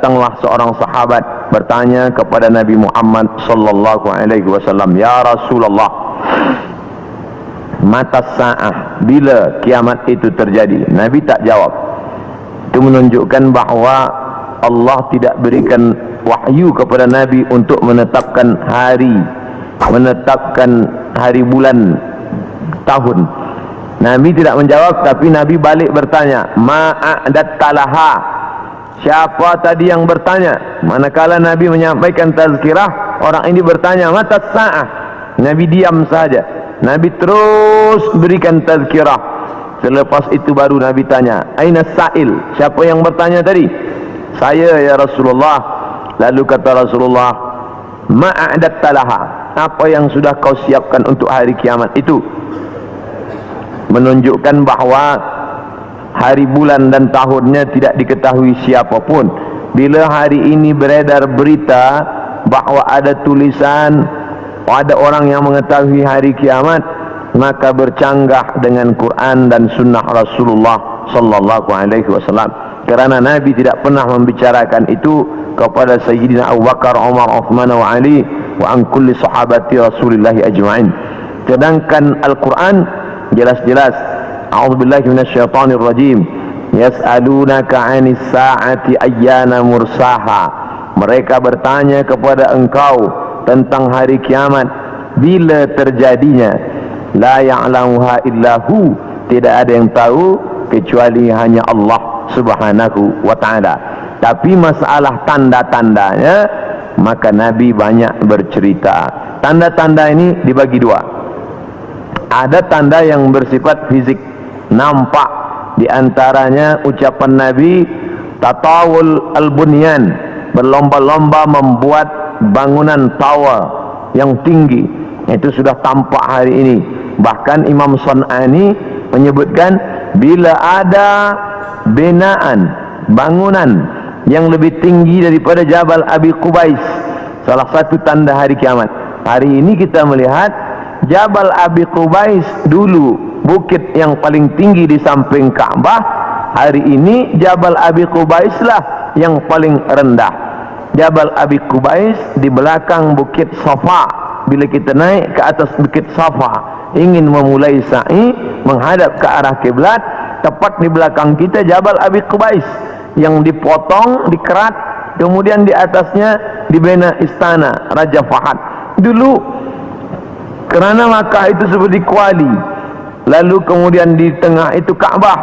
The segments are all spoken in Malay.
Datanglah seorang sahabat bertanya kepada Nabi Muhammad sallallahu alaihi wasallam, "Ya Rasulullah, mata sa'ah, bila kiamat itu terjadi?" Nabi tak jawab. Itu menunjukkan bahawa Allah tidak berikan wahyu kepada Nabi untuk menetapkan hari, bulan, tahun. Nabi tidak menjawab, tapi Nabi balik bertanya, "Ma'adattalaha?" Siapa tadi yang bertanya? Manakala Nabi menyampaikan tazkirah, orang ini bertanya, "Mata sa'ah?" Nabi diam saja. Nabi terus berikan tazkirah. Selepas itu baru Nabi tanya, "Aina sa'il?" Siapa yang bertanya tadi? "Saya ya Rasulullah." Lalu kata Rasulullah, "Ma'adattalaha?" Apa yang sudah kau siapkan untuk hari kiamat itu? Menunjukkan bahawa hari, bulan dan tahunnya tidak diketahui siapapun. Bila hari ini beredar berita bahawa ada tulisan, ada orang yang mengetahui hari kiamat, maka bercanggah dengan Quran dan sunnah Rasulullah sallallahu alaihi wasallam. Kerana Nabi tidak pernah membicarakan itu kepada Sayyidina Abu Bakar, Umar, Uthman wa Ali wa an kulli sahabati Rasulillah ajma'in. Sedangkan Al-Quran jelas-jelas, a'udzubillahi minasyaitonir rajim, yas'alunaka 'anis sa'ati ayyana mursaha. Mereka bertanya kepada engkau tentang hari kiamat, bila terjadinya. La ya'lamuha illahu, tidak ada yang tahu kecuali hanya Allah Subhanahu wa ta'ala. Tapi masalah tanda-tandanya, maka Nabi banyak bercerita. Tanda-tanda ini dibagi dua. Ada tanda yang bersifat fisik, nampak. Di antaranya ucapan Nabi, tatawul al-bunyan, berlomba-lomba membuat bangunan tower yang tinggi. Itu sudah tampak hari ini. Bahkan Imam Sun'ani menyebutkan, bila ada binaan, bangunan yang lebih tinggi daripada Jabal Abi Qubais, salah satu tanda hari kiamat. Hari ini kita melihat Jabal Abi Qubais dulu bukit yang paling tinggi di samping Ka'bah. Hari ini Jabal Abi Qubais lah yang paling rendah. Jabal Abi Qubais di belakang bukit Safa. Bila kita naik ke atas bukit Safa, ingin memulai sa'i menghadap ke arah kiblat, tepat di belakang kita Jabal Abi Qubais yang dipotong, dikerat, kemudian di atasnya dibina istana Raja Fahad. Dulu kerana Makkah itu seperti kuali, lalu kemudian di tengah itu Ka'bah,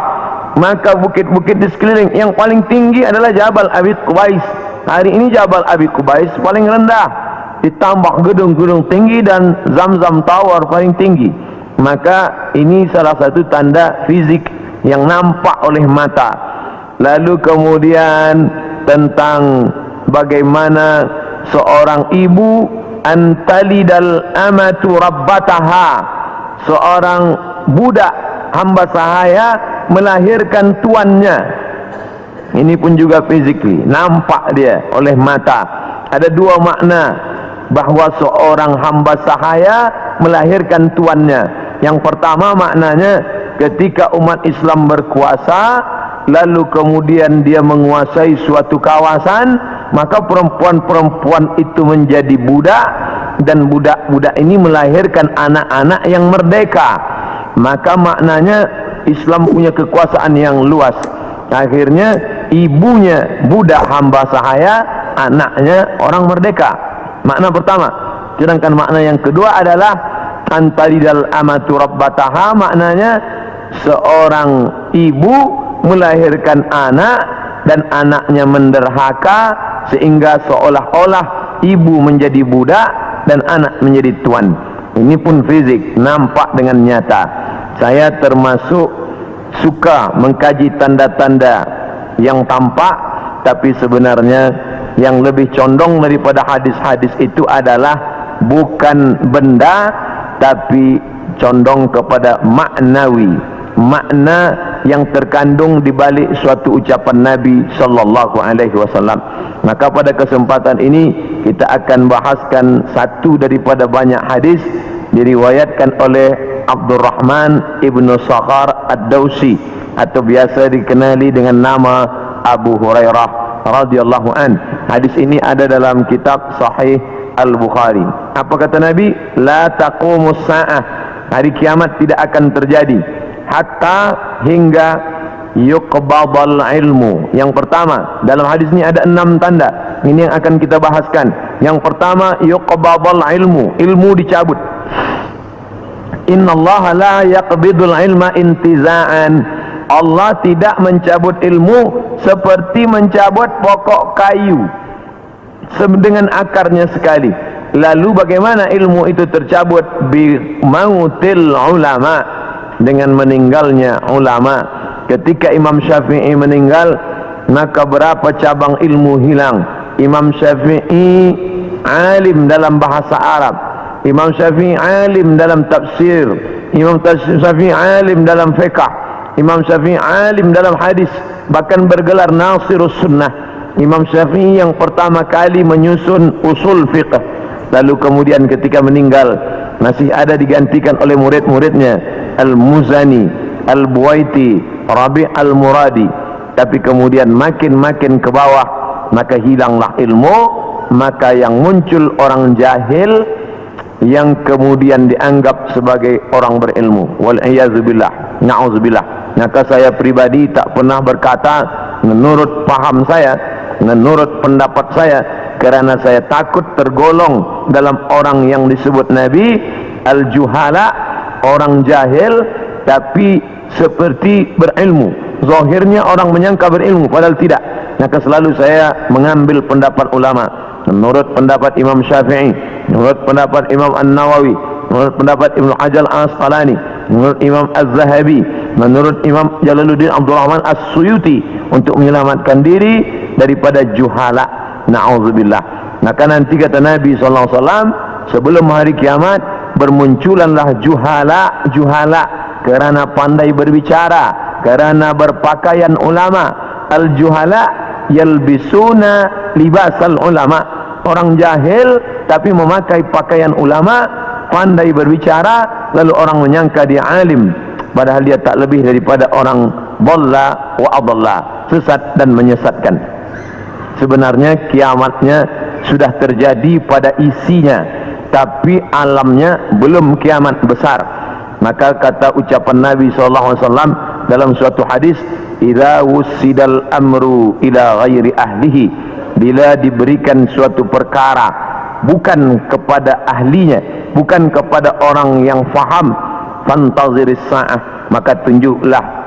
maka bukit-bukit di sekeliling yang paling tinggi adalah Jabal Abi Qubais. Hari ini Jabal Abi Qubais paling rendah, ditambah gedung-gedung tinggi dan Zamzam Tower paling tinggi. Maka ini salah satu tanda fisik yang nampak oleh mata. Lalu kemudian tentang bagaimana seorang ibu antalidal amatu rabbataha, seorang budak hamba sahaya melahirkan tuannya. Ini pun juga physically nampak dia oleh mata. Ada dua makna bahawa seorang hamba sahaya melahirkan tuannya. Yang pertama maknanya, ketika umat Islam berkuasa, lalu kemudian dia menguasai suatu kawasan, maka perempuan-perempuan itu menjadi budak, dan budak-budak ini melahirkan anak-anak yang merdeka. Maka maknanya Islam punya kekuasaan yang luas. Akhirnya ibunya budak hamba sahaya, anaknya orang merdeka. Makna pertama. Sedangkan makna yang kedua adalah antalidal amatu rabbataha, maknanya seorang ibu melahirkan anak dan anaknya menderhaka, sehingga seolah-olah ibu menjadi budak dan anak menjadi tuan. Ini pun fisik, nampak dengan nyata. Saya termasuk suka mengkaji tanda-tanda yang tampak, tapi sebenarnya yang lebih condong daripada hadis-hadis itu adalah bukan benda, tapi condong kepada maknawi, makna yang terkandung di balik suatu ucapan Nabi sallallahu alaihi wasallam. Maka pada kesempatan ini kita akan bahaskan satu daripada banyak hadis diriwayatkan oleh Abdurrahman ibnu Sakhar ad-Dawsi, atau biasa dikenali dengan nama Abu Hurairah radhiyallahu an. Hadis ini ada dalam kitab Sahih Al-Bukhari. Apa kata Nabi? La taqumus sa'ah, hari kiamat tidak akan terjadi hatta hingga yuqbadal ilmu. Yang pertama, dalam hadis ini ada 6 tanda. Ini yang akan kita bahaskan. Yang pertama, yuqbadal ilmu, ilmu dicabut. Innallaha la yaqbidul ilma intiza'an. Allah tidak mencabut ilmu seperti mencabut pokok kayu dengan akarnya sekali. Lalu bagaimana ilmu itu tercabut? Bi mautil ulama, dengan meninggalnya ulama. Ketika Imam Syafi'i meninggal, maka berapa cabang ilmu hilang. Imam Syafi'i alim dalam bahasa Arab, Imam Syafi'i alim dalam tafsir, Imam Syafi'i alim dalam fiqh, Imam Syafi'i alim dalam hadis, bahkan bergelar Nasirus Sunnah. Imam Syafi'i yang pertama kali menyusun usul fiqh. Lalu kemudian ketika meninggal, masih ada digantikan oleh murid-muridnya, Al-Muzani, Al-Buwaiti, Rabi' Al-Muradi. Tapi kemudian makin ke bawah, maka hilanglah ilmu. Maka yang muncul orang jahil yang kemudian dianggap sebagai orang berilmu. Wal'iyazubillah, na'udzubillah. Maka saya pribadi tak pernah berkata menurut paham saya, menurut pendapat saya, kerana saya takut tergolong dalam orang yang disebut Nabi al-juhala, orang jahil tapi seperti berilmu. Zahirnya orang menyangka berilmu padahal tidak. Maka selalu saya mengambil pendapat ulama. Menurut pendapat Imam Syafi'i, menurut pendapat Imam An-Nawawi, menurut pendapat Ibnu Hajar Al-Asqalani, menurut Imam Az-Zahabi, menurut Imam Jalaluddin Abdul Rahman As-Suyuti, untuk menyelamatkan diri daripada juhala. Na'udzubillah. Maka nanti kata Nabi SAW, sebelum hari kiamat bermunculanlah juhala kerana pandai berbicara, kerana berpakaian ulama. Al-juhala yalbisuna libasal ulama, orang jahil tapi memakai pakaian ulama, pandai berbicara, lalu orang menyangka dia alim, padahal dia tak lebih daripada orang dhalla wa adalla, sesat dan menyesatkan. Sebenarnya kiamatnya sudah terjadi pada isinya, tapi alamnya belum kiamat besar. Maka kata ucapan Nabi SAW dalam suatu hadis, idza wussidal amru ila ghairi ahlihi, bila diberikan suatu perkara bukan kepada ahlinya, bukan kepada orang yang faham, fantaziris sa'ah, maka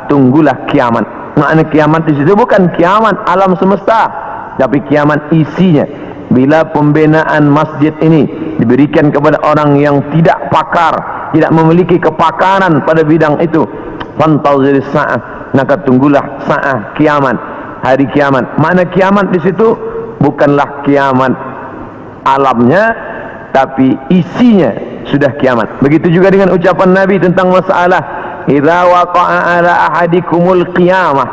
tunggulah kiamat. Makna kiamat di situ bukan kiamat alam semesta, tapi kiamat isinya. Bila pembinaan masjid ini diberikan kepada orang yang tidak pakar, tidak memiliki kepakaran pada bidang itu, fantaziris sa'ah, maka tunggulah sa'ah, kiamat, hari kiamat. Makna kiamat di situ bukanlah kiamat alamnya, tapi isinya sudah kiamat. Begitu juga dengan ucapan Nabi tentang masalah idza waqa'a ala ahadikumul qiyamah,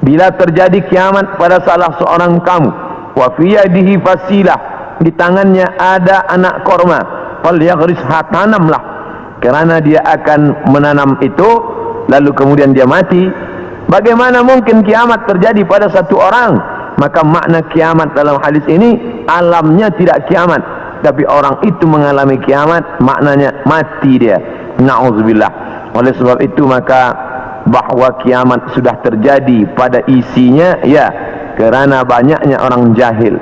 bila terjadi kiamat pada salah seorang kamu, wa fi yadihi fasilah, di tangannya ada anak korma, falyaghrisha, tanamlah, kerana dia akan menanam itu, lalu kemudian dia mati. Bagaimana mungkin kiamat terjadi pada satu orang? Maka makna kiamat dalam hadis ini, alamnya tidak kiamat, tapi orang itu mengalami kiamat, maknanya mati dia. Na'udzubillah. Oleh sebab itu maka bahwa kiamat sudah terjadi pada isinya, ya, kerana banyaknya orang jahil.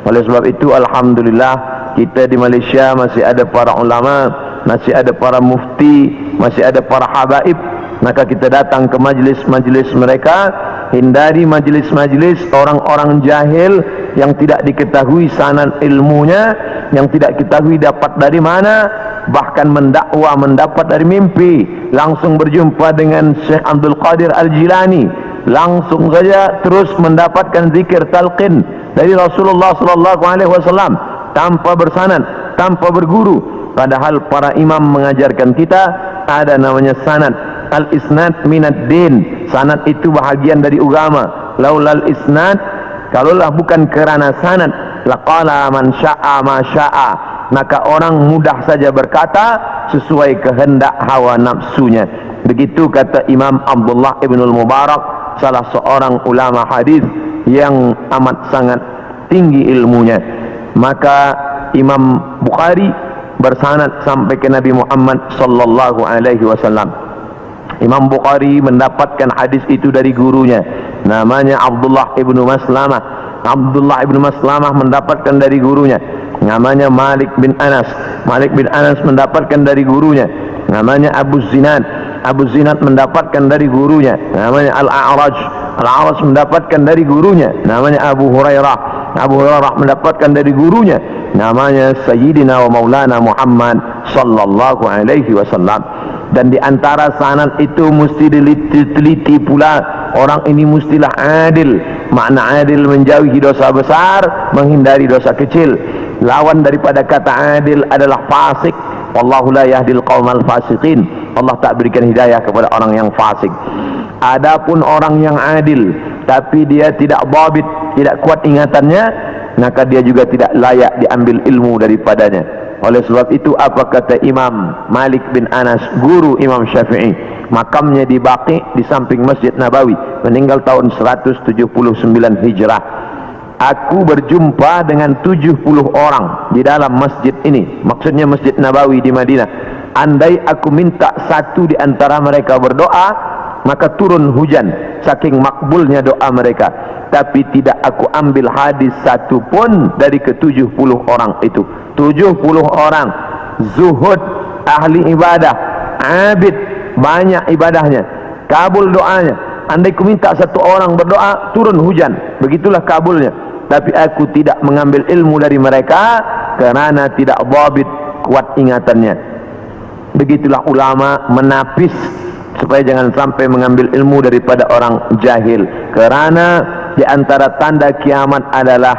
Oleh sebab itu alhamdulillah kita di Malaysia masih ada para ulama, masih ada para mufti, masih ada para habaib. Maka kita datang ke majlis-majlis mereka, hindari majlis-majlis orang-orang jahil yang tidak diketahui sanad ilmunya, yang tidak diketahui dapat dari mana, bahkan mendakwa mendapat dari mimpi. Langsung berjumpa dengan Syekh Abdul Qadir Al-Jilani, langsung saja terus mendapatkan zikir talqin dari Rasulullah SAW tanpa bersanad, tanpa berguru. Padahal para imam mengajarkan kita ada namanya sanad. Al-isnad minad din, sanad itu bahagian dari agama. Laulal isnad, kalaulah bukan kerana sanad, laqala man sya'a ma sya'a, maka orang mudah saja berkata sesuai kehendak hawa nafsunya. Begitu kata Imam Abdullah ibn al-Mubarak, salah seorang ulama hadis yang amat sangat tinggi ilmunya. Maka Imam Bukhari bersanad sampai ke Nabi Muhammad sallallahu alaihi wasallam. Imam Bukhari mendapatkan hadis itu dari gurunya, namanya Abdullah ibnu Maslamah. Abdullah ibnu Maslamah mendapatkan dari gurunya, namanya Malik bin Anas. Malik bin Anas mendapatkan dari gurunya, namanya Abu Zinad. Abu Zinad mendapatkan dari gurunya, namanya Al-A'raj. Al-A'raj mendapatkan dari gurunya, namanya Abu Hurairah. Abu Hurairah mendapatkan dari gurunya, namanya Sayyidina wa Maulana Muhammad sallallahu alaihi wasallam. Dan di antara sanad itu mesti diteliti pula, orang ini mestilah adil. Makna adil menjauhi dosa besar, menghindari dosa kecil. Lawan daripada kata adil adalah fasik. Wallahu la yahdil qaumal fasiqin. Allah tak berikan hidayah kepada orang yang fasik. Adapun orang yang adil tapi dia tidak dhabit, tidak kuat ingatannya, maka dia juga tidak layak diambil ilmu daripadanya. Oleh sebab itu, apa kata Imam Malik bin Anas, guru Imam Syafi'i? Makamnya di Baqi di samping Masjid Nabawi, meninggal tahun 179 Hijrah. Aku berjumpa dengan 70 orang di dalam masjid ini, maksudnya Masjid Nabawi di Madinah. Andai aku minta satu di antara mereka berdoa, maka turun hujan, saking makbulnya doa mereka. Tapi tidak aku ambil hadis satu pun dari ke-70 orang itu. 70 orang zuhud, ahli ibadah, abid, banyak ibadahnya, kabul doanya. Andai ku minta satu orang berdoa, turun hujan, begitulah kabulnya. Tapi aku tidak mengambil ilmu dari mereka kerana tidak dhabit, kuat ingatannya. Begitulah ulama menapis supaya jangan sampai mengambil ilmu daripada orang jahil. Kerana di antara tanda kiamat adalah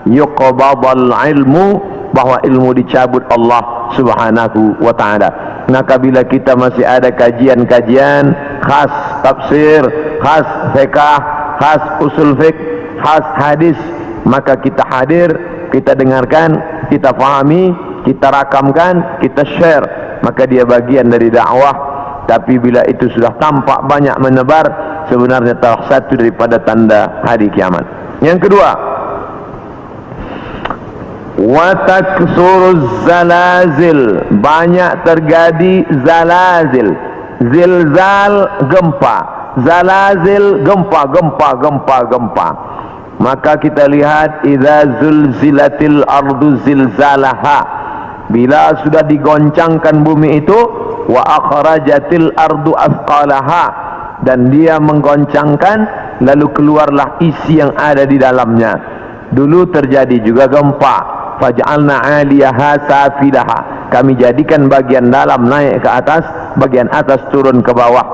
yuqbadul ilmu, bahwa ilmu dicabut Allah subhanahu wa ta'ala. Maka bila kita masih ada kajian-kajian khas tafsir, khas fiqh, khas usul fiqh, khas hadis, maka kita hadir, kita dengarkan, kita fahami, kita rakamkan, kita share, maka dia bagian dari dakwah. Tapi bila itu sudah tampak banyak menebar, sebenarnya salah satu daripada tanda hari kiamat. Yang kedua, wa taksuruz zalazil, banyak terjadi zalazil. Zilzal, gempa. Zalazil, gempa. Maka kita lihat, idza zulzilatil ardu zilzalaha, bila sudah digoncangkan bumi itu, wa akhrajatil ardu athqalaha, dan dia menggoncangkan, lalu keluarlah isi yang ada di dalamnya. Dulu terjadi juga gempa, faj'alna 'aliyaha safilaha, kami jadikan bagian dalam naik ke atas, bagian atas turun ke bawah.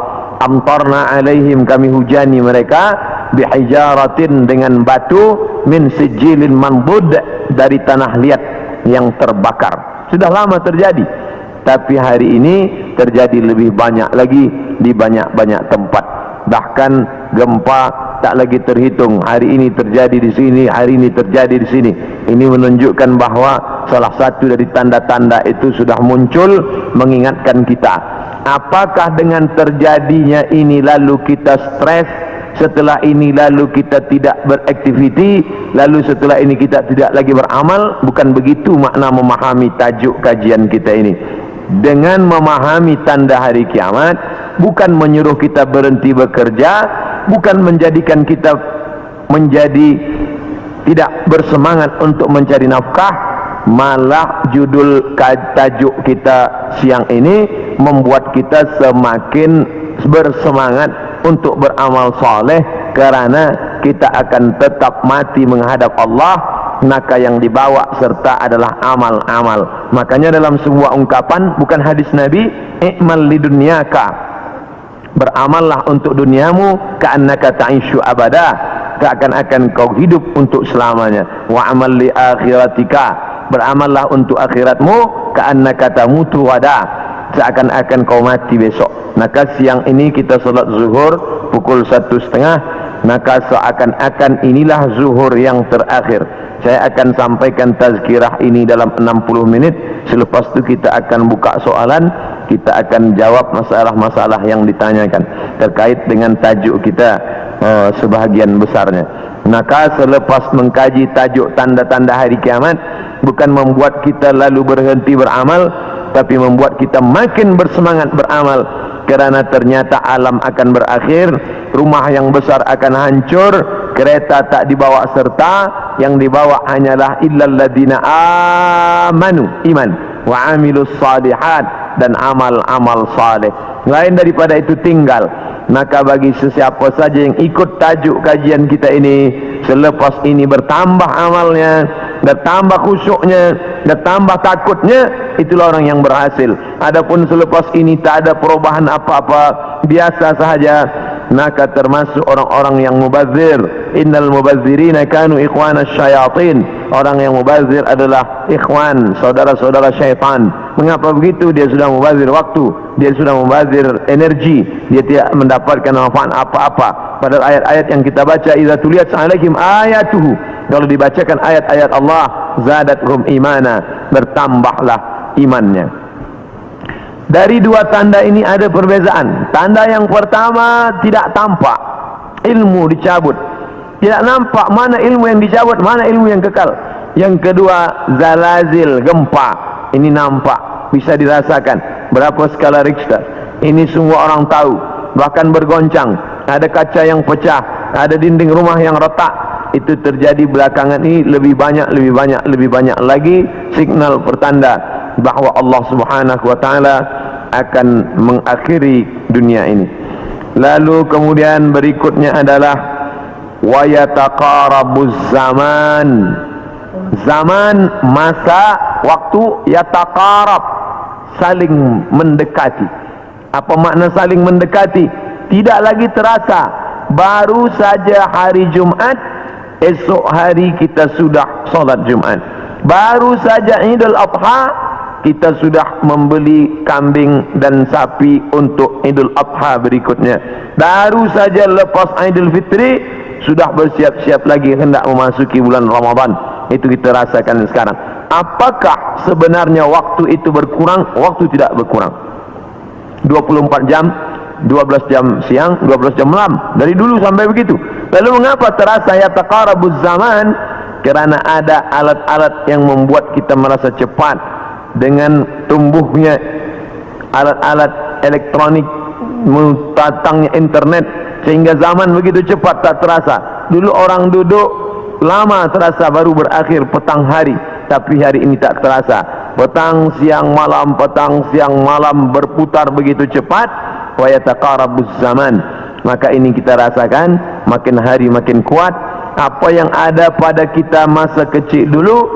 Amtarna 'alaihim, kami hujani mereka, bihijaratin, dengan batu, min sijilin mandud, dari tanah liat yang terbakar. Sudah lama terjadi, tapi hari ini terjadi lebih banyak lagi di banyak-banyak tempat. Bahkan gempa tak lagi terhitung. Hari ini terjadi di sini, hari ini terjadi di sini. Ini menunjukkan bahawa salah satu dari tanda-tanda itu sudah muncul, mengingatkan kita. Apakah dengan terjadinya ini lalu kita stres, setelah ini lalu kita tidak beraktiviti, lalu setelah ini kita tidak lagi beramal? Bukan begitu makna memahami tajuk kajian kita ini. Dengan memahami tanda hari kiamat, bukan menyuruh kita berhenti bekerja, bukan menjadikan kita menjadi tidak bersemangat untuk mencari nafkah, malah judul tajuk kita siang ini membuat kita semakin bersemangat untuk beramal soleh, kerana kita akan tetap mati menghadap Allah. Maka yang dibawa serta adalah amal-amal. Makanya dalam sebuah ungkapan, bukan hadis Nabi, i'mal lidunyaka, beramallah untuk duniamu, ka'annaka ta'ishu abada, seakan-akan kau hidup untuk selamanya. Wa amal li akhiratika, beramallah untuk akhiratmu, ka'annaka tamutu wada, seakan-akan kau mati besok. Maka siang ini kita salat zuhur pukul 1:30, maka seakan-akan inilah zuhur yang terakhir. Saya akan sampaikan tazkirah ini dalam 60 menit. Selepas itu kita akan buka soalan, kita akan jawab masalah-masalah yang ditanyakan terkait dengan tajuk kita sebahagian besarnya. Maka selepas mengkaji tajuk tanda-tanda hari kiamat, bukan membuat kita lalu berhenti beramal, tapi membuat kita makin bersemangat beramal. Kerana ternyata alam akan berakhir, rumah yang besar akan hancur, kereta tak dibawa serta, yang dibawa hanyalah illal ladina amanu, iman, wa amilus salihat, dan amal-amal saleh. Lain daripada itu tinggal. Maka bagi sesiapa saja yang ikut tajuk kajian kita ini, selepas ini bertambah amalnya, bertambah khusyuknya, bertambah takutnya, itulah orang yang berhasil. Adapun selepas ini tak ada perubahan apa-apa, biasa sahaja, maka termasuk orang-orang yang mubazir. Innal mubazzirina kanu ikhwana syayatin. Orang yang mubazir adalah ikhwan, saudara-saudara syaitan. Mengapa begitu? Dia sudah mubazir waktu, dia sudah mubazir energi, dia tidak mendapatkan manfaat apa-apa. Padahal ayat-ayat yang kita baca, idza tuliyat alaihim ayatuhu, kalau dibacakan ayat-ayat Allah, zadathum imana, bertambahlah imannya. Dari dua tanda ini ada perbezaan. Tanda yang pertama, tidak tampak, ilmu dicabut. Tidak nampak mana ilmu yang dicabut, mana ilmu yang kekal. Yang kedua, zalazil, gempa. Ini nampak, bisa dirasakan. Berapa skala Richter, ini semua orang tahu. Bahkan bergoncang, ada kaca yang pecah, ada dinding rumah yang retak. Itu terjadi belakangan ini lebih banyak lagi signal pertanda bahawa Allah Subhanahu wa taala akan mengakhiri dunia ini. Lalu kemudian berikutnya adalah wa yataqarabuz zaman. Zaman, masa, waktu, yataqarab, saling mendekati. Apa makna saling mendekati? Tidak lagi terasa. Baru saja hari Jumat, esok hari kita sudah solat Jumat. Baru saja Idul Adha, kita sudah membeli kambing dan sapi untuk Idul Adha berikutnya. Baru saja lepas Idul Fitri, sudah bersiap-siap lagi hendak memasuki bulan Ramadan. Itu kita rasakan sekarang. Apakah sebenarnya waktu itu berkurang? Waktu tidak berkurang. 24 jam, 12 jam siang, 12 jam malam, dari dulu sampai begitu. Lalu mengapa terasa yataqarabuz zaman? Kerana ada alat-alat yang membuat kita merasa cepat. Dengan tumbuhnya alat-alat elektronik, datangnya internet, sehingga zaman begitu cepat tak terasa. Dulu orang duduk lama terasa, baru berakhir petang hari, tapi hari ini tak terasa. Petang siang malam, petang siang malam, berputar begitu cepat. Wa yataqarabuz zaman. Maka ini kita rasakan, makin hari makin kuat. Apa yang ada pada kita masa kecil dulu,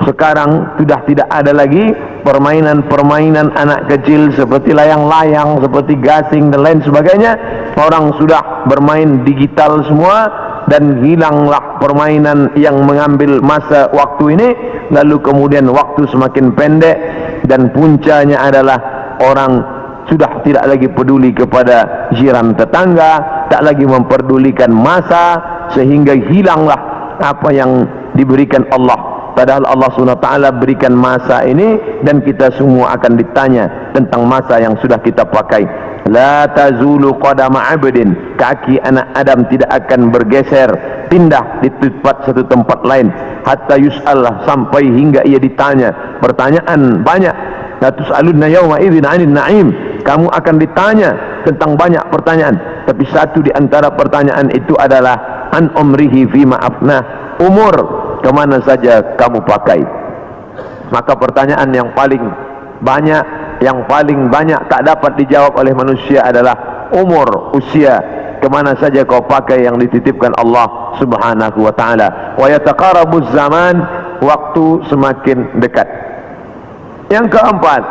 sekarang sudah tidak ada lagi. Permainan-permainan anak kecil seperti layang-layang, seperti gasing dan lain sebagainya. Orang sudah bermain digital semua, dan hilanglah permainan yang mengambil masa waktu ini. Lalu kemudian waktu semakin pendek, dan puncanya adalah orang sudah tidak lagi peduli kepada jiran tetangga, tak lagi memperdulikan masa, sehingga hilanglah apa yang diberikan Allah. Padahal Allah SWT berikan masa ini, dan kita semua akan ditanya tentang masa yang sudah kita pakai. La tazulu qadama abdin, kaki anak Adam tidak akan bergeser, pindah di satu tempat lain, hatta yus'al, sampai hingga ia ditanya. Pertanyaan banyak. La tus'alunna yawma idzin 'anil na'im, kamu akan ditanya tentang banyak pertanyaan, tapi satu di antara pertanyaan itu adalah an umrihi fima afnah, umur kemana saja kamu pakai. Maka pertanyaan yang paling banyak tak dapat dijawab oleh manusia adalah umur, usia, kemana saja kau pakai yang dititipkan Allah Subhanahu wa ta'ala. Wa yataqarabuz zaman, waktu semakin dekat. Yang keempat,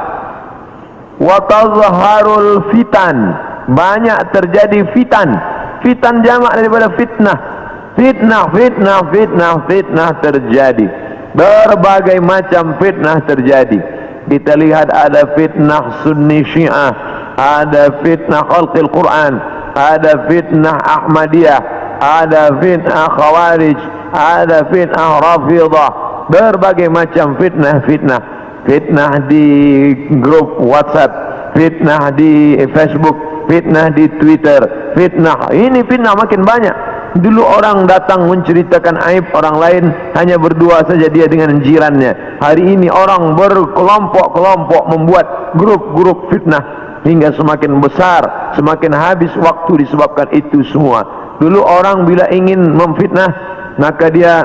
wa tazharul fitan, banyak terjadi fitan. Fitan jamak daripada fitnah. Fitnah terjadi. Berbagai macam fitnah terjadi. Kita lihat ada fitnah Sunni Syiah, ada fitnah khalqil Quran, ada fitnah Ahmadiyah, ada fitnah Khawarij, ada fitnah Rafidah. Berbagai macam fitnah. Fitnah di grup WhatsApp, fitnah di Facebook, fitnah di Twitter, fitnah. Ini fitnah makin banyak. Dulu orang datang menceritakan aib orang lain, hanya berdua saja dia dengan jirannya. Hari ini orang berkelompok-kelompok membuat grup-grup fitnah, hingga semakin besar, semakin habis waktu disebabkan itu semua. Dulu orang bila ingin memfitnah, maka dia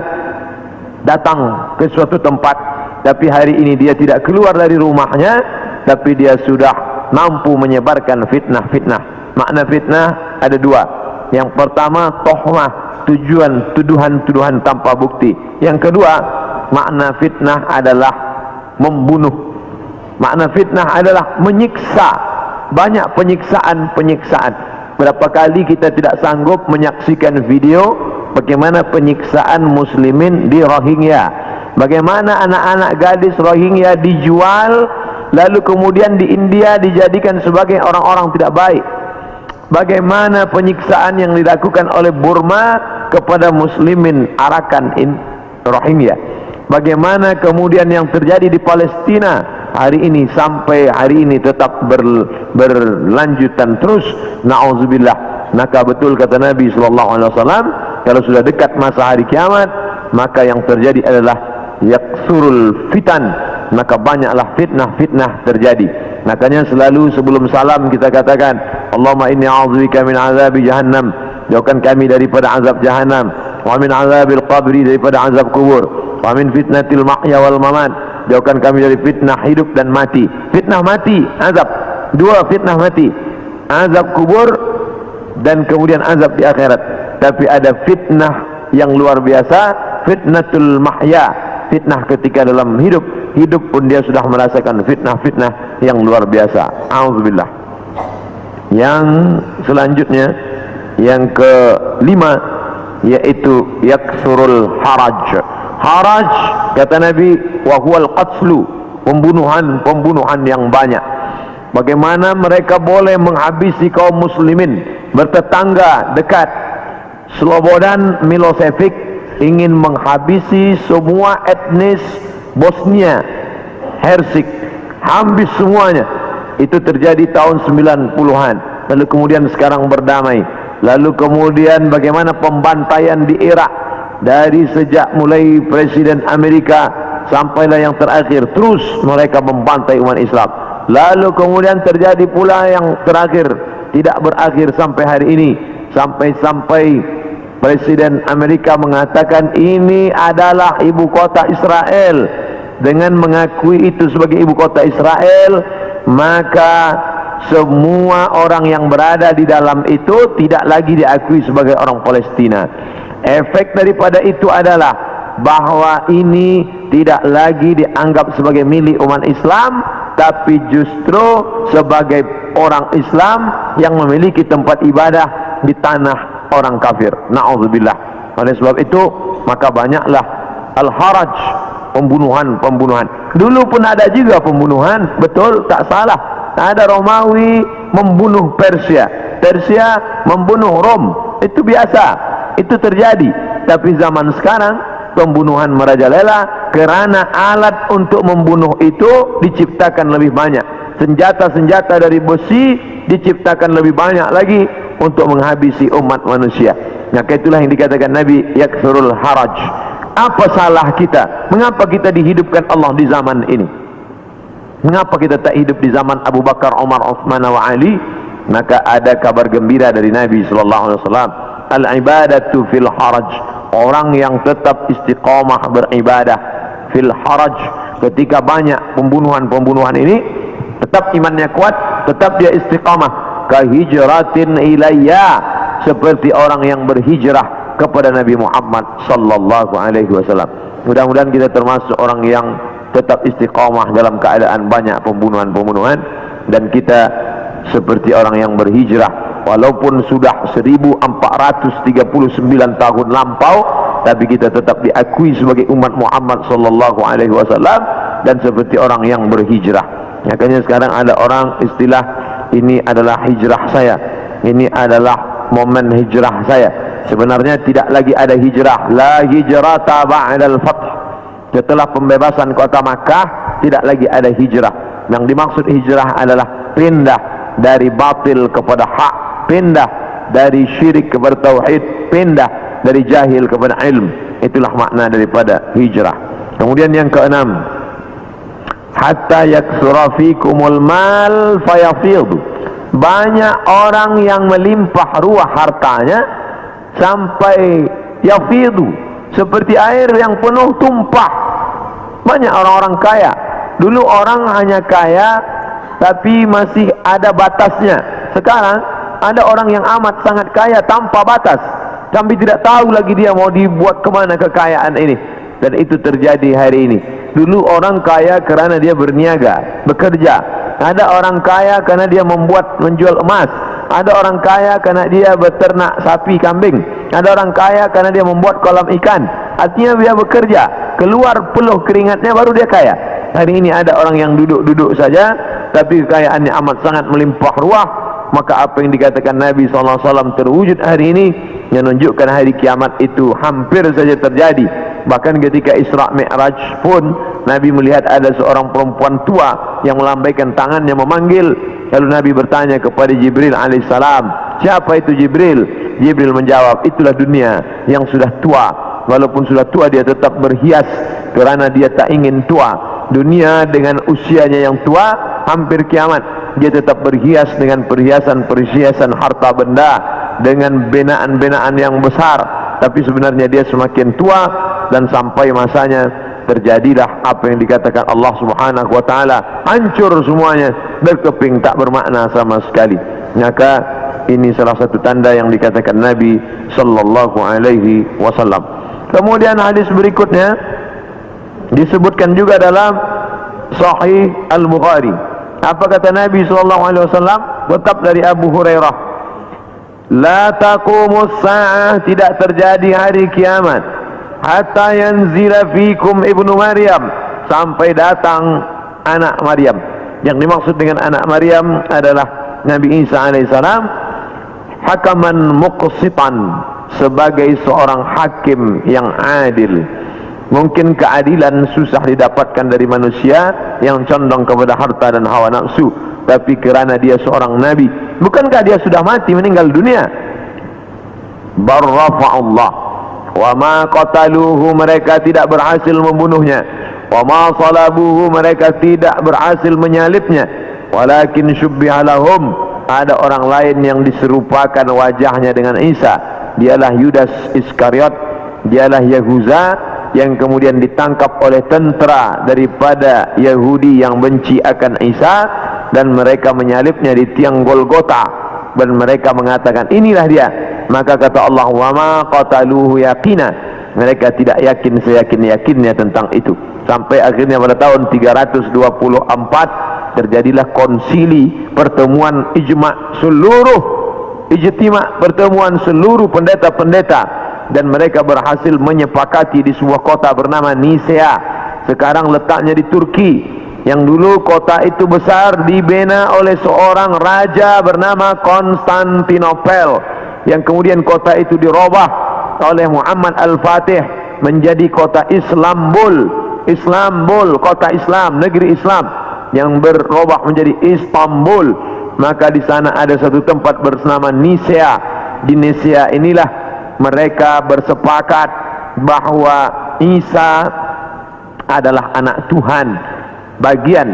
datang ke suatu tempat, tapi hari ini dia tidak keluar dari rumahnya, tapi dia sudah mampu menyebarkan fitnah-fitnah. Makna fitnah ada dua. Yang pertama, tohmah, tuduhan-tuduhan tanpa bukti. Yang kedua, makna fitnah adalah membunuh. Makna fitnah adalah menyiksa. Banyak penyiksaan. Berapa kali kita tidak sanggup menyaksikan video bagaimana penyiksaan muslimin di Rohingya, bagaimana anak-anak gadis Rohingya dijual, lalu kemudian di India dijadikan sebagai orang-orang tidak baik. Bagaimana penyiksaan yang dilakukan oleh Burma kepada muslimin Arakan Rohingya. Bagaimana kemudian yang terjadi di Palestina hari ini, sampai hari ini tetap berlanjutan terus. Na'udzubillah. Maka betul kata Nabi SAW, kalau sudah dekat masa hari kiamat, maka yang terjadi adalah yaksurul fitan, maka banyaklah fitnah-fitnah terjadi. Makanya selalu sebelum salam kita katakan, Allahumma inni a'udzubika min azabi jahannam, jauhkan kami daripada azab jahannam, wa min azabil qabri, daripada azab kubur, wa min fitnatil mahya wal mamat, jauhkan kami dari fitnah hidup dan mati. Fitnah mati, azab. Dua fitnah mati, azab kubur dan kemudian azab di akhirat. Tapi ada fitnah yang luar biasa, fitnatul mahya, fitnah ketika dalam hidup pun dia sudah merasakan fitnah-fitnah yang luar biasa. A'udzubillah. Yang selanjutnya, yang kelima, yaitu yaksurul haraj. Haraj, kata Nabi, wa huwal qatlu, pembunuhan yang banyak. Bagaimana mereka boleh menghabisi kaum muslimin bertetangga dekat. Slobodan Milosevic ingin menghabisi semua etnis Bosnia Hersek, habis semuanya. Itu terjadi tahun 90-an. Lalu kemudian sekarang berdamai. Lalu kemudian bagaimana pembantaian di Irak, dari sejak mulai Presiden Amerika sampailah yang terakhir, terus mereka membantai umat Islam. Lalu kemudian terjadi pula yang terakhir, tidak berakhir sampai hari ini, sampai Presiden Amerika mengatakan ini adalah ibu kota Israel. Dengan mengakui itu sebagai ibu kota Israel, maka semua orang yang berada di dalam itu tidak lagi diakui sebagai orang Palestina. Efek daripada itu adalah bahwa ini tidak lagi dianggap sebagai milik umat Islam, tapi justru sebagai orang Islam yang memiliki tempat ibadah di tanah orang kafir. Na'udzubillah. Oleh sebab itu, maka banyaklah al-haraj, pembunuhan. Dulu pun ada juga pembunuhan, betul, tak salah. Ada Romawi membunuh Persia membunuh Rom, itu biasa, itu terjadi. Tapi zaman sekarang pembunuhan merajalela kerana alat untuk membunuh itu diciptakan lebih banyak. Senjata-senjata dari besi diciptakan lebih banyak lagi untuk menghabisi umat manusia. Maka itulah yang dikatakan Nabi, yaksurul haraj. Apa salah kita? Mengapa kita dihidupkan Allah di zaman ini? Mengapa kita tak hidup di zaman Abu Bakar, Umar, Uthman wa Ali? Maka ada kabar gembira dari Nabi SAW. Al-ibadatu fil haraj. Orang yang tetap istiqamah beribadah fil haraj, ketika banyak pembunuhan ini, tetap imannya kuat, tetap dia istiqamah. Kahijratin ilayya, seperti orang yang berhijrah kepada Nabi Muhammad sallallahu alaihi wasallam. Mudah-mudahan kita termasuk orang yang tetap istiqamah dalam keadaan banyak pembunuhan, dan kita seperti orang yang berhijrah walaupun sudah 1439 tahun lampau, tapi kita tetap diakui sebagai umat Muhammad sallallahu alaihi wasallam dan seperti orang yang berhijrah. Makanya sekarang ada orang istilah, ini adalah hijrah saya, ini adalah momen hijrah saya. Sebenarnya tidak lagi ada hijrah. La hijrata ba'dal fath. Setelah pembebasan kota Makkah, tidak lagi ada hijrah. Yang dimaksud hijrah adalah pindah dari batil kepada hak, pindah dari syirik kepada tauhid, pindah dari jahil kepada ilm. Itulah makna daripada hijrah. Kemudian yang keenam, hatta yaksura fikumul mal fayafidhu. Banyak orang yang melimpah ruah hartanya sampai yafidhu, seperti air yang penuh tumpah. Banyak orang-orang kaya. Dulu orang hanya kaya tapi masih ada batasnya. Sekarang ada orang yang amat sangat kaya tanpa batas, tapi tidak tahu lagi dia mau dibuat kemana kekayaan ini. Dan itu terjadi hari ini. Dulu orang kaya kerana dia berniaga, bekerja. Ada orang kaya kerana dia menjual emas. Ada orang kaya kerana dia beternak sapi, kambing. Ada orang kaya kerana dia membuat kolam ikan. Artinya dia bekerja, keluar peluh keringatnya baru dia kaya. Hari ini ada orang yang duduk-duduk saja tapi kekayaannya amat sangat melimpah ruah. Maka apa yang dikatakan Nabi SAW terwujud hari ini, yang menunjukkan hari kiamat itu hampir saja terjadi. Bahkan ketika Isra Mi'raj pun Nabi melihat ada seorang perempuan tua yang melambaikan tangannya memanggil. Lalu Nabi bertanya kepada Jibril alaihissalam, siapa itu Jibril? Jibril menjawab, itulah dunia yang sudah tua. Walaupun sudah tua dia tetap berhias kerana dia tak ingin tua. Dunia dengan usianya yang tua, hampir kiamat, dia tetap berhias dengan perhiasan-perhiasan harta benda, dengan binaan-binaan yang besar. Tapi sebenarnya dia semakin tua, dan sampai masanya terjadilah apa yang dikatakan Allah Subhanahu wa taala, hancur semuanya, berkeping, tak bermakna sama sekali. Maka ini salah satu tanda yang dikatakan Nabi sallallahu alaihi wasallam. Kemudian hadis berikutnya disebutkan juga dalam Sahih Al-Bukhari. Apa kata Nabi sallallahu alaihi wasallam? Tetap dari Abu Hurairah, la taqumus sa'ah, tidak terjadi hari kiamat hatta yanzila fikum ibnu Maryam, sampai datang anak Maryam. Yang dimaksud dengan anak Maryam adalah Nabi Isa alaihissalam, hakaman muqsitan, sebagai seorang hakim yang adil. Mungkin keadilan susah didapatkan dari manusia yang condong kepada harta dan hawa nafsu, tapi kerana dia seorang nabi, bukankah dia sudah mati, meninggal dunia? Barrafa'ullah wa ma qataluhu, mereka tidak berhasil membunuhnya. Wa ma salabuhu, mereka tidak berhasil menyalibnya. Walakin syubbiha lahum, ada orang lain yang diserupakan wajahnya dengan Isa. Dialah Yudas Iskariot, dialah Yahuza, yang kemudian ditangkap oleh tentera daripada Yahudi yang benci akan Isa, dan mereka menyalibnya di tiang Golgota, dan mereka mengatakan inilah dia. Maka kata Allah, wa ma qataluhu yaqina, mereka tidak yakin seyakin-yakinnya tentang itu. Sampai akhirnya pada tahun 324 terjadilah konsili, pertemuan pertemuan seluruh pendeta-pendeta, dan mereka berhasil menyepakati di sebuah kota bernama Nisea. Sekarang letaknya di Turki. Yang dulu kota itu besar, dibina oleh seorang raja bernama Konstantinopel, yang kemudian kota itu dirubah oleh Muhammad Al-Fatih menjadi kota Islambul, kota Islam, negeri Islam, yang berubah menjadi Istanbul. Maka di sana ada satu tempat bernama Nisea. Di Nisea inilah mereka bersepakat bahwa Isa adalah anak Tuhan bagian,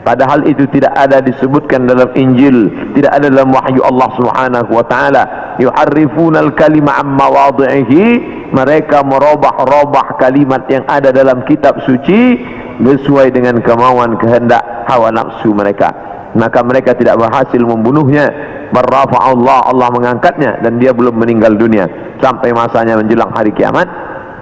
padahal itu tidak ada disebutkan dalam Injil, tidak ada dalam wahyu Allah Subhanahu wa taala. Yuharrifuna al-kalima am mawadhihi, mereka merubah-rubah kalimat yang ada dalam kitab suci sesuai dengan kemauan kehendak hawa nafsu mereka. Maka mereka tidak berhasil membunuhnya. Barrafa'ullah, Allah mengangkatnya, dan dia belum meninggal dunia sampai masanya menjelang hari kiamat.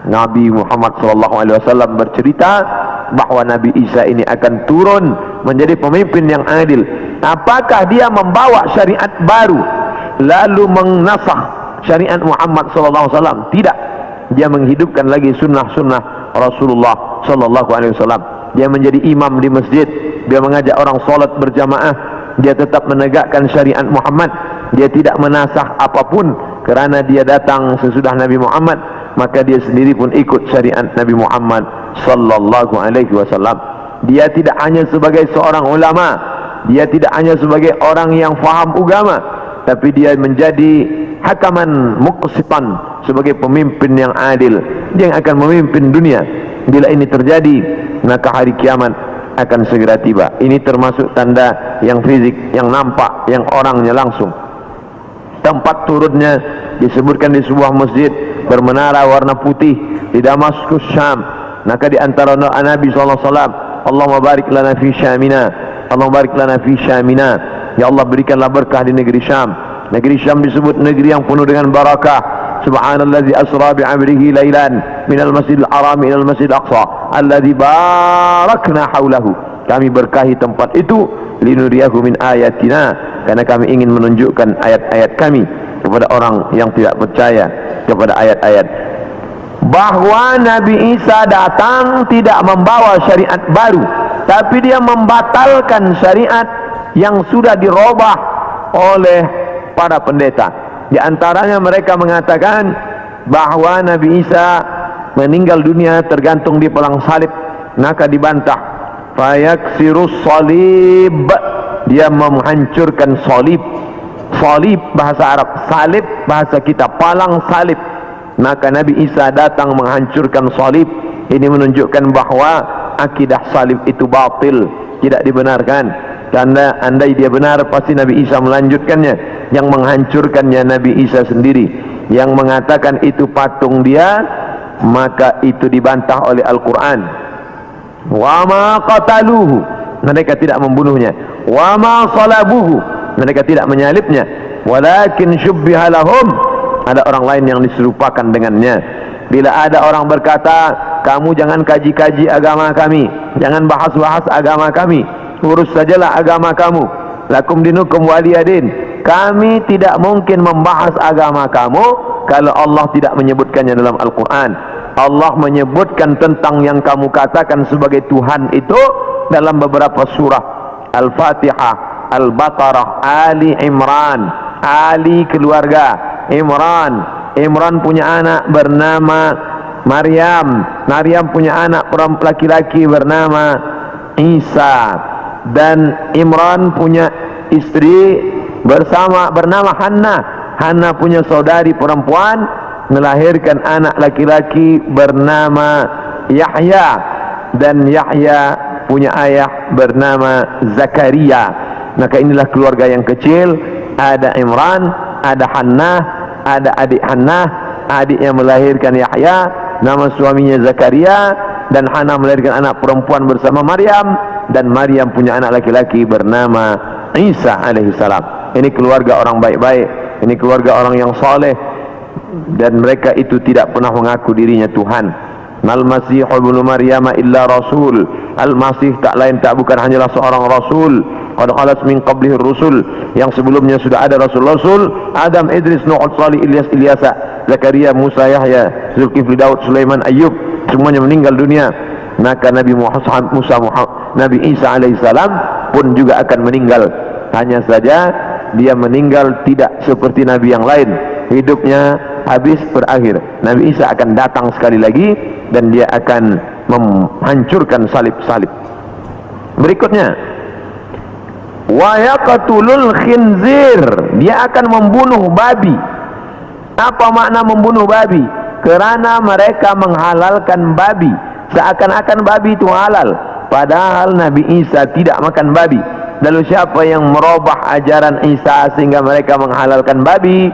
Nabi Muhammad SAW bercerita bahwa Nabi Isa ini akan turun menjadi pemimpin yang adil. Apakah dia membawa syariat baru lalu menasakh syariat Muhammad SAW? Tidak. Dia menghidupkan lagi sunnah-sunnah Rasulullah SAW. Dia menjadi imam di masjid, dia mengajak orang solat berjamaah, dia tetap menegakkan syariat Muhammad. Dia tidak menasakh apapun kerana dia datang sesudah Nabi Muhammad, maka dia sendiri pun ikut syariat Nabi Muhammad sallallahu alaihi wasallam. Dia tidak hanya sebagai seorang ulama, dia tidak hanya sebagai orang yang faham agama, tapi dia menjadi hakaman muqsitan, sebagai pemimpin yang adil. Dia yang akan memimpin dunia. Bila ini terjadi, maka hari kiamat akan segera tiba. Ini termasuk tanda yang fizik, yang nampak, yang orangnya langsung. Tempat turunnya disebutkan di sebuah masjid bermenara warna putih di Damaskus, Syam. Maka di antara doa Nabi SAW, Allahumma barik lana fi Syamina, Allahumma barik lana fi Syamina. Ya Allah, berikanlah berkah di negeri Syam. Negeri Syam disebut negeri yang penuh dengan barakah. Subhanallazi asra bi'amrihi lailan minal masjidil haram ilal masjidil aqsa alladzi barakna haulahu. Kami berkahi tempat itu linuriyahu min ayatina, karena kami ingin menunjukkan ayat-ayat kami kepada orang yang tidak percaya kepada ayat-ayat. Bahwa Nabi Isa datang tidak membawa syariat baru, tapi dia membatalkan syariat yang sudah dirubah oleh para pendeta. Di antaranya mereka mengatakan bahwa Nabi Isa meninggal dunia tergantung di pelang salib, maka dibantah. Fayaksirus salib, dia menghancurkan salib. Salib bahasa Arab, salib bahasa kita, palang salib. Maka Nabi Isa datang menghancurkan salib. Ini menunjukkan bahwa akidah salib itu batil, tidak dibenarkan. Karena andai dia benar, pasti Nabi Isa melanjutkannya. Yang menghancurkannya Nabi Isa sendiri. Yang mengatakan itu patung dia, maka itu dibantah oleh Al-Quran. Wa ma qataluhu, mereka tidak membunuhnya. Wa ma salabuhu, mereka tidak menyalibnya. Walakin syubbiha lahum, ada orang lain yang diserupakan dengannya. Bila ada orang berkata, kamu jangan kaji-kaji agama kami, jangan bahas-bahas agama kami, urus sajalah agama kamu, lakum dinukum waliyadin. Kami tidak mungkin membahas agama kamu kalau Allah tidak menyebutkannya dalam Al-Quran. Allah menyebutkan tentang yang kamu katakan sebagai Tuhan itu dalam beberapa surah. Al-Fatihah, Al-Baqarah, Ali Imran. Ali keluarga, Imran punya anak bernama Maryam. Maryam punya anak perempuan laki-laki bernama Isa. Dan Imran punya istri bernama Hannah. Hannah punya saudari perempuan, melahirkan anak laki-laki bernama Yahya. Dan Yahya punya ayah bernama Zakaria. Maka inilah keluarga yang kecil. Ada Imran, ada Hannah, ada adik Hannah, adik yang melahirkan Yahya, nama suaminya Zakaria. Dan Hannah melahirkan anak perempuan bersama Maryam. Dan Maryam punya anak laki-laki bernama Isa alaihissalam. Ini keluarga orang baik-baik, ini keluarga orang yang saleh, dan mereka itu tidak pernah mengaku dirinya Tuhan. Al-Masih ibnu Maryam illa rasul. Al-Masih tak lain tak bukan hanyalah seorang rasul. Qad khalat min qablihi rusul, yang sebelumnya sudah ada rasul-rasul. Adam, Idris, Nuh, Salih, Ilyas, Ilyasa, Zakaria, Musa, Yahya, Zulkifli, Daud, Sulaiman, Ayyub, semuanya meninggal dunia. Maka Nabi Nabi Isa alaihissalam pun juga akan meninggal. Hanya saja dia meninggal tidak seperti Nabi yang lain, hidupnya habis berakhir. Nabi Isa akan datang sekali lagi dan dia akan menghancurkan salib-salib. Berikutnya, wa yaqtulul khinzir, dia akan membunuh babi. Apa makna membunuh babi? Kerana mereka menghalalkan babi, seakan-akan babi itu halal, padahal Nabi Isa tidak makan babi. Lalu siapa yang merubah ajaran Isa sehingga mereka menghalalkan babi?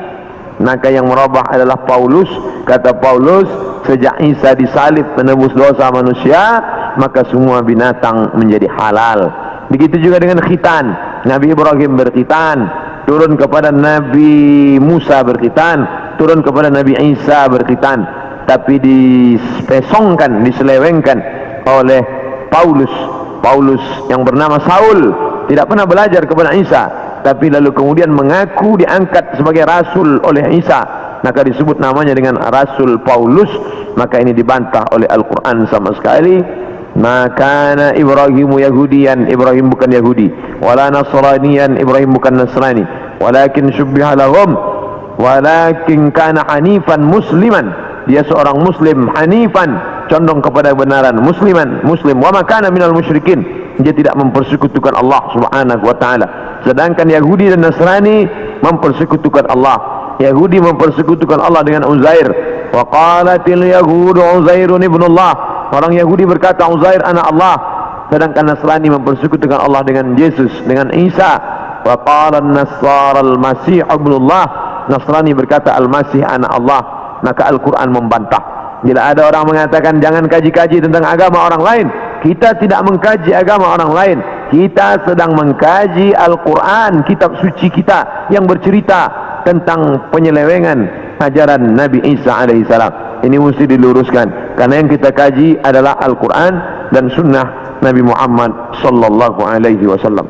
Maka yang merubah adalah Paulus. Kata Paulus, sejak Isa disalib menebus dosa manusia, maka semua binatang menjadi halal. Begitu juga dengan khitan. Nabi Ibrahim berkhitan, turun kepada Nabi Musa berkhitan, turun kepada Nabi Isa berkhitan. Tapi diselewengkan oleh Paulus yang bernama Saul. Tidak pernah belajar kepada Isa, tapi lalu kemudian mengaku diangkat sebagai rasul oleh Isa, maka disebut namanya dengan Rasul Paulus. Maka ini dibantah oleh Al-Quran sama sekali. Maka Ibrahimu Yahudian, Ibrahim bukan Yahudi. Wala Nasranian, Ibrahim bukan Nasrani. Walakin syubbiha lahum, walakin kana hanifan musliman, dia seorang muslim, hanifan, condong kepada kebenaran, muslim. Wa ma kana minal musyrikin, dia tidak mempersekutukan Allah subhanahu wa ta'ala. Sedangkan Yahudi dan Nasrani mempersekutukan Allah. Yahudi mempersekutukan Allah dengan Uzair. Wa qalatil yahudu Uzairun ibnullah. Orang Yahudi berkata Uzair anak Allah, sedangkan Nasrani mempersekutukan Allah dengan Yesus, dengan Isa. Wa qala an-nasara al-masih ibnullah. Nasrani berkata Al-Masih anak Allah. Maka Al-Quran membantah. Bila ada orang mengatakan jangan kaji-kaji tentang agama orang lain, kita tidak mengkaji agama orang lain. Kita sedang mengkaji Al-Quran, kitab suci kita yang bercerita tentang penyelewengan ajaran Nabi Isa alaihissalam. Ini mesti diluruskan, karena yang kita kaji adalah Al-Quran dan sunnah Nabi Muhammad sallallahu alaihi wasallam.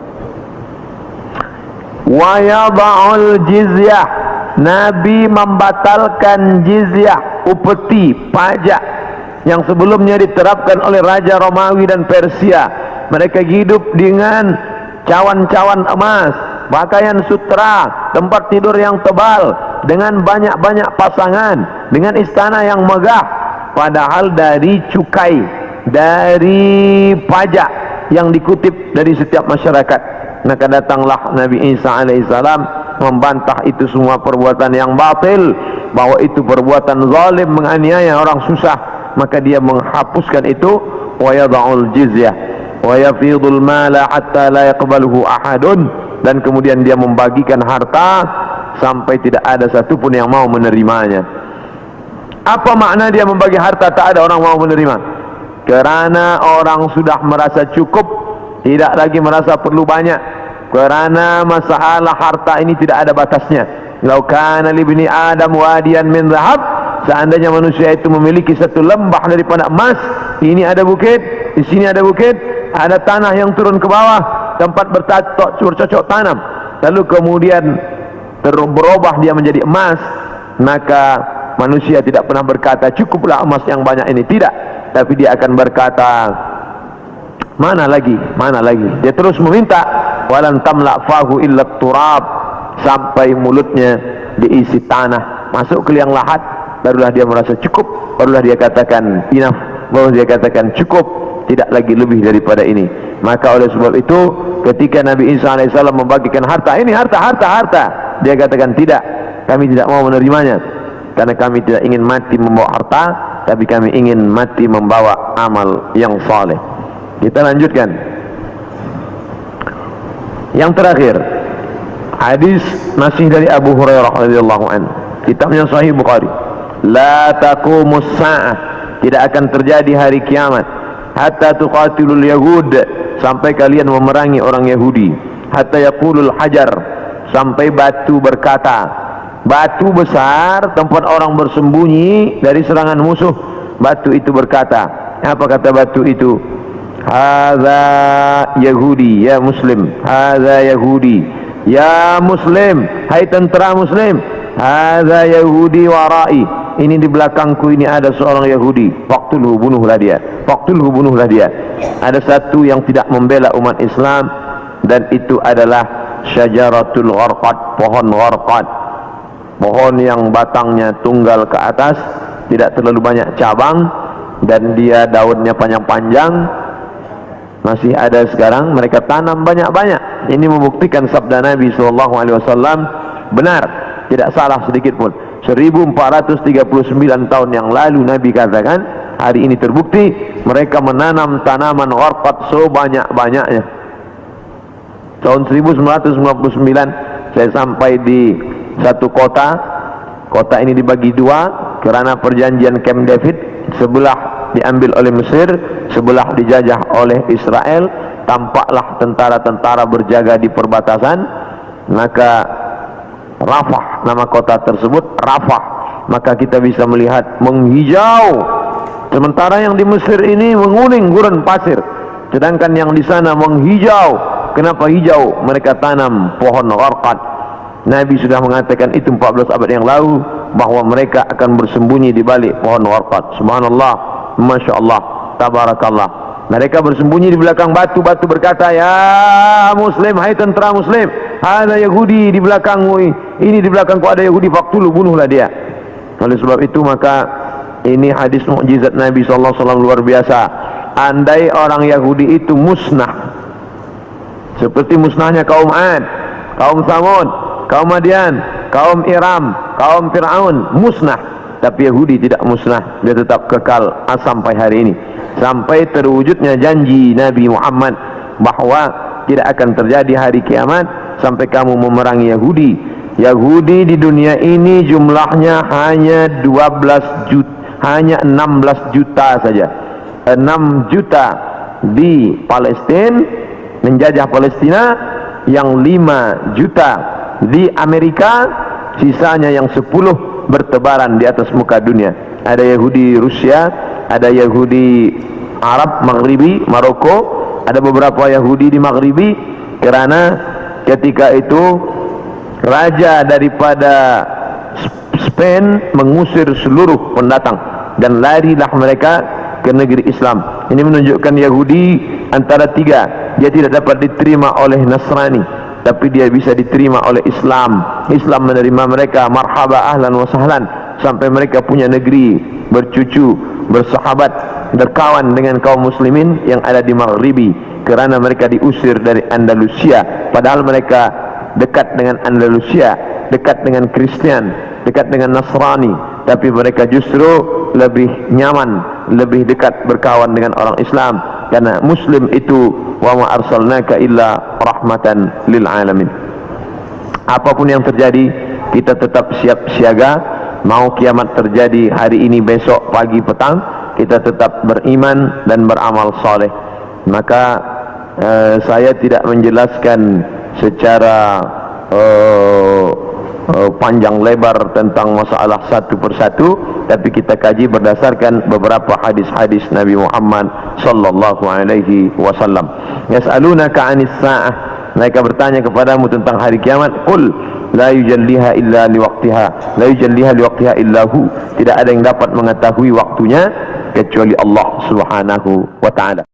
Wa yada'ul jizyah. Nabi membatalkan jizyah, upeti, pajak yang sebelumnya diterapkan oleh Raja Romawi dan Persia. Mereka hidup dengan cawan-cawan emas, pakaian sutra, tempat tidur yang tebal, dengan banyak-banyak pasangan, dengan istana yang megah. Padahal dari cukai, dari pajak yang dikutip dari setiap masyarakat. Maka datanglah Nabi Isa alaihissalam membantah itu semua perbuatan yang batil, bahwa itu perbuatan zalim, menganiaya orang susah. Maka dia menghapuskan itu. Wa yada'ul jizyah wa yafidul mala hatta la yaqbaluhu ahadun. Dan kemudian dia membagikan harta sampai tidak ada satupun yang mau menerimanya. Apa makna dia membagi harta tak ada orang mau menerima? Kerana orang sudah merasa cukup, tidak lagi merasa perlu banyak. Kerana masalah harta ini tidak ada batasnya. Lau kana li ibni Adam wadiyan min dhahab, seandainya manusia itu memiliki satu lembah daripada emas, ini ada bukit, di sini ada bukit, ada tanah yang turun ke bawah, tempat bercocok tanam, lalu kemudian berubah dia menjadi emas, maka manusia tidak pernah berkata cukuplah emas yang banyak ini, tidak. Tapi dia akan berkata mana lagi, mana lagi. Dia terus meminta. Walan tamla fahu illa turab, sampai mulutnya diisi tanah, masuk ke liang lahat, barulah dia merasa cukup, barulah dia katakan enough, barulah dia katakan cukup, tidak lagi lebih daripada ini. Maka oleh sebab itu ketika Nabi Isa alaihissalam membagikan harta, ini harta, dia katakan tidak, kami tidak mau menerimanya, karena kami tidak ingin mati membawa harta, tapi kami ingin mati membawa amal yang saleh. Kita lanjutkan. Yang terakhir, hadis masih dari Abu Hurairah radhiyallahu anhu, kitabnya Sahih Bukhari. La taqumus sa'ah, tidak akan terjadi hari kiamat, hatta tuqatilul yahud, sampai kalian memerangi orang Yahudi, hatta yaqulul hajar, sampai batu berkata, batu besar tempat orang bersembunyi dari serangan musuh, batu itu berkata, apa kata batu itu? Hadza Yahudi ya Muslim, hadza Yahudi ya Muslim, hai tentara Muslim, hadza Yahudi warai, ini di belakangku ini ada seorang Yahudi, faqtulhu, bunuhlah dia, faqtulhu, bunuhlah dia. Ada satu yang tidak membela umat Islam, dan itu adalah syajaratul gharqad, pohon gharqad, pohon yang batangnya tunggal ke atas, tidak terlalu banyak cabang, dan dia daunnya panjang-panjang. Masih ada sekarang, mereka tanam banyak-banyak. Ini membuktikan sabda Nabi SAW benar, tidak salah sedikit pun. 1439 tahun yang lalu Nabi katakan, hari ini terbukti mereka menanam tanaman gharqad sebanyak-banyaknya. Tahun 1999 saya sampai di satu kota. Kota ini dibagi dua kerana perjanjian Camp David. Sebelah diambil oleh Mesir, sebelah dijajah oleh Israel. Tampaklah tentara-tentara berjaga di perbatasan. Maka Rafah, nama kota tersebut Rafah. Maka kita bisa melihat menghijau, sementara yang di Mesir ini menguning gurun pasir, sedangkan yang di sana menghijau. Kenapa hijau? Mereka tanam pohon gharqad. Nabi sudah mengatakan itu 14 abad yang lalu, bahwa mereka akan bersembunyi di balik pohon gharqad. Subhanallah, Masya Allah, Tabarakallah. Mereka bersembunyi di belakang batu-batu, berkata, ya Muslim, hai tentara Muslim, ada Yahudi di belakangmu, ini di belakangku ada Yahudi, faqtulu, bunuhlah dia. Oleh sebab itu maka ini hadis mukjizat Nabi SAW luar biasa. Andai orang Yahudi itu musnah, seperti musnahnya kaum Ad, kaum Samud, kaum Madian, kaum Iram, kaum Fir'aun musnah, tapi Yahudi tidak musnah, dia tetap kekal sampai hari ini, sampai terwujudnya janji Nabi Muhammad bahwa tidak akan terjadi hari kiamat sampai kamu memerangi Yahudi. Yahudi di dunia ini jumlahnya hanya 16 juta saja. 6 juta di Palestina, menjajah Palestina, yang 5 juta di Amerika, sisanya yang 10 bertebaran di atas muka dunia. Ada Yahudi Rusia, ada Yahudi Arab Maghribi, Maroko, ada beberapa Yahudi di Maghribi, kerana ketika itu raja daripada Spain mengusir seluruh pendatang dan larilah mereka ke negeri Islam. Ini menunjukkan Yahudi antara tiga, dia tidak dapat diterima oleh Nasrani, tapi dia bisa diterima oleh Islam. Islam menerima mereka, marhaba ahlan wa sahlan, sampai mereka punya negeri, bercucu, bersahabat, berkawan dengan kaum muslimin yang ada di Maghribi, kerana mereka diusir dari Andalusia, padahal mereka dekat dengan Andalusia, dekat dengan Kristian, dekat dengan Nasrani, tapi mereka justru lebih nyaman, lebih dekat berkawan dengan orang Islam, karena Muslim itu wa ma arsalnaka illa rahmatan lil alamin. Apapun yang terjadi, kita tetap siap siaga. Mau kiamat terjadi hari ini, besok, pagi, petang, kita tetap beriman dan beramal soleh. Maka saya tidak menjelaskan secara panjang lebar tentang masalah satu persatu, tapi kita kaji berdasarkan beberapa hadis-hadis Nabi Muhammad sallallahu alaihi wasallam. Yas'alunaka 'anis sa'ah, mereka bertanya kepadamu tentang hari kiamat. Qul la yujalliha illa liwaqtiha, la yujalliha liwaqtiha illa hu, tidak ada yang dapat mengetahui waktunya kecuali Allah Subhanahu wa taala.